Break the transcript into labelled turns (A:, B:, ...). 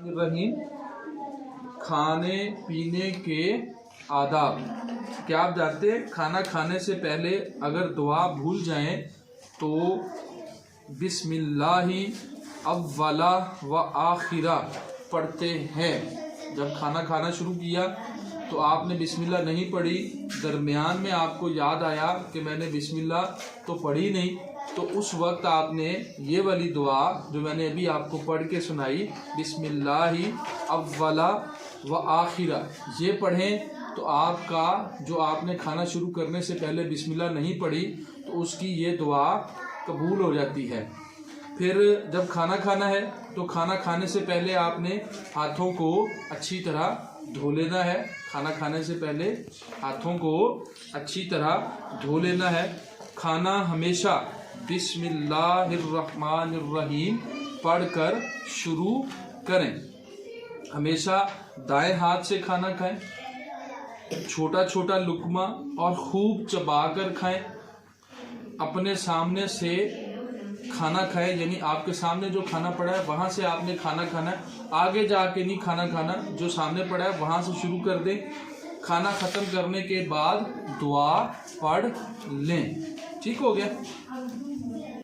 A: रहीम। खाने पीने के आदाब। क्या आप जानते हैं खाना खाने से पहले अगर दुआ भूल जाएं तो बिस्मिल्लाहि अव्वला व आखिरा पढ़ते हैं। जब खाना खाना शुरू किया तो आपने बिस्मिल्लाह नहीं पढ़ी, दरमियान में आपको याद आया कि मैंने बिस्मिल्लाह तो पढ़ी नहीं, तो उस वक्त आपने ये वाली दुआ जो मैंने अभी आपको पढ़ के सुनाई, बिस्मिल्लाहि अव्वला व आखिरा, ये पढ़ें तो आपका जो आपने खाना शुरू करने से पहले बिस्मिल्लाह नहीं पढ़ी तो उसकी ये दुआ कबूल हो जाती है। फिर जब खाना खाना है तो खाना खाने से पहले आपने हाथों को अच्छी तरह धो लेना है। खाना खाने से पहले हाथों को अच्छी तरह धो लेना है। खाना हमेशा बिस्मिल्लाहिर्रहमानिर्रहीम पढ़कर शुरू करें। हमेशा दाएं हाथ से खाना खाएं। छोटा छोटा लुकमा और खूब चबाकर खाएं। अपने सामने से खाना खाएं, यानी आपके सामने जो खाना पड़ा है वहाँ से आपने खाना खाना है, आगे जाके नहीं खाना खाना। जो सामने पड़ा है वहाँ से शुरू कर दें। खाना ख़त्म करने के बाद दुआ पढ़ लें। ठीक हो गया।